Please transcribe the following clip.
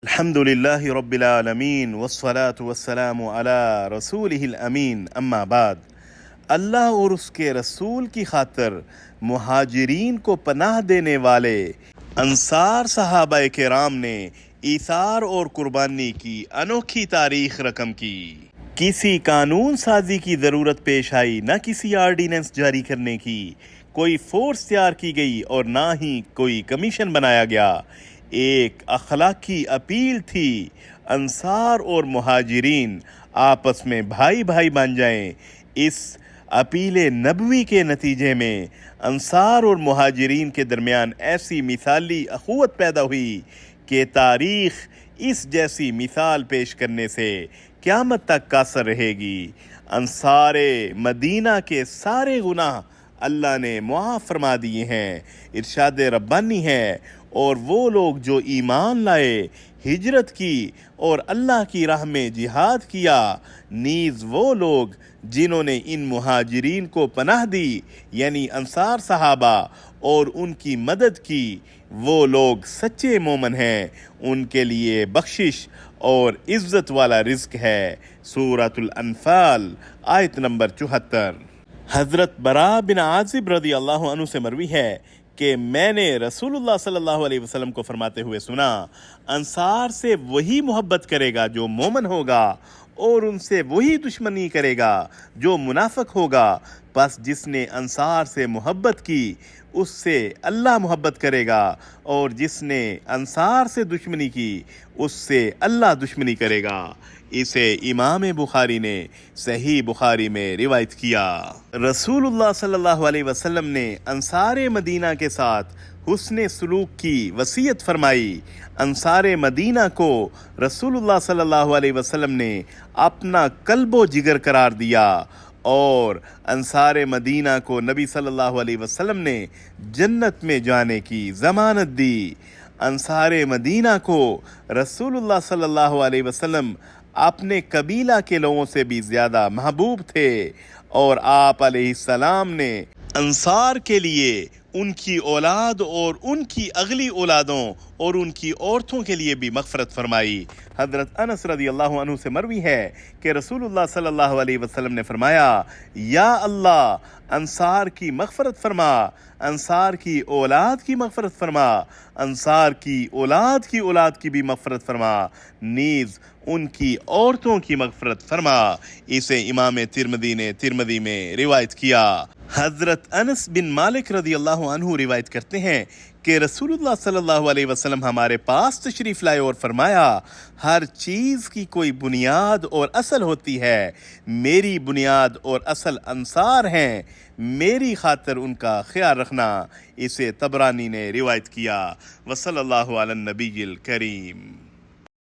الحمدللہ رب العالمین والصلاة والسلام علی رسولہ الامین اما بعد۔ اللہ اور اس کے رسول کی خاطر مہاجرین کو پناہ دینے والے انصار صحابہ کرام نے ایثار اور قربانی کی انوکھی تاریخ رقم کی۔ کسی قانون سازی کی ضرورت پیش آئی، نہ کسی آرڈیننس جاری کرنے کی، کوئی فورس تیار کی گئی اور نہ ہی کوئی کمیشن بنایا گیا۔ ایک اخلاقی اپیل تھی، انصار اور مہاجرین آپس میں بھائی بھائی بن جائیں۔ اس اپیل نبوی کے نتیجے میں انصار اور مہاجرین کے درمیان ایسی مثالی اخوت پیدا ہوئی کہ تاریخ اس جیسی مثال پیش کرنے سے قیامت تک قاصر رہے گی۔ انصار مدینہ کے سارے گناہ اللہ نے معاف فرما دیے ہیں، ارشاد ربانی ہے، اور وہ لوگ جو ایمان لائے، ہجرت کی اور اللہ کی راہ میں جہاد کیا، نیز وہ لوگ جنہوں نے ان مہاجرین کو پناہ دی یعنی انصار صحابہ اور ان کی مدد کی، وہ لوگ سچے مومن ہیں، ان کے لیے بخشش اور عزت والا رزق ہے۔ سورۃ الانفال آیت نمبر 74۔ حضرت براء بن عازب رضی اللہ عنہ سے مروی ہے کہ میں نے رسول اللہ صلی اللہ علیہ وسلم کو فرماتے ہوئے سنا، انصار سے وہی محبت کرے گا جو مومن ہوگا، اور ان سے وہی دشمنی کرے گا جو منافق ہوگا۔ بس جس نے انصار سے محبت کی اس سے اللہ محبت کرے گا، اور جس نے انصار سے دشمنی کی اس سے اللہ دشمنی کرے گا۔ اسے امام بخاری نے صحیح بخاری میں روایت کیا۔ رسول اللہ صلی اللہ علیہ وسلم نے انصار مدینہ کے ساتھ حسن سلوک کی وصیت فرمائی۔ انصار مدینہ کو رسول اللہ صلی اللہ علیہ وسلم نے اپنا قلب و جگر قرار دیا، اور انصار مدینہ کو نبی صلی اللہ علیہ وسلم نے جنت میں جانے کی ضمانت دی۔ انصار مدینہ کو رسول اللہ صلی اللہ علیہ وسلم اپنے قبیلہ کے لوگوں سے بھی زیادہ محبوب تھے، اور آپ علیہ السلام نے انصار کے لیے ان کی اولاد اور ان کی اگلی اولادوں اور ان کی عورتوں کے لیے بھی مغفرت فرمائی۔ حضرت انس رضی اللہ عنہ سے مروی ہے کہ رسول اللہ صلی اللہ علیہ وسلم نے فرمایا، یا اللہ انصار کی مغفرت فرما، انصار کی اولاد کی مغفرت فرما، انصار کی اولاد کی بھی مغفرت فرما، نیز ان کی عورتوں کی مغفرت فرما۔ اسے امام ترمذی میں روایت کیا۔ حضرت انس بن مالک رضی اللہ عنہ روایت کرتے ہیں کہ رسول اللہ صلی اللہ علیہ وسلم ہمارے پاس تشریف لائے اور فرمایا، ہر چیز کی کوئی بنیاد اور اصل ہوتی ہے، میری بنیاد اور اصل انصار ہیں، میری خاطر ان کا خیال رکھنا۔ اسے طبرانی نے روایت کیا۔ وصلی اللہ علی النبی الکریم۔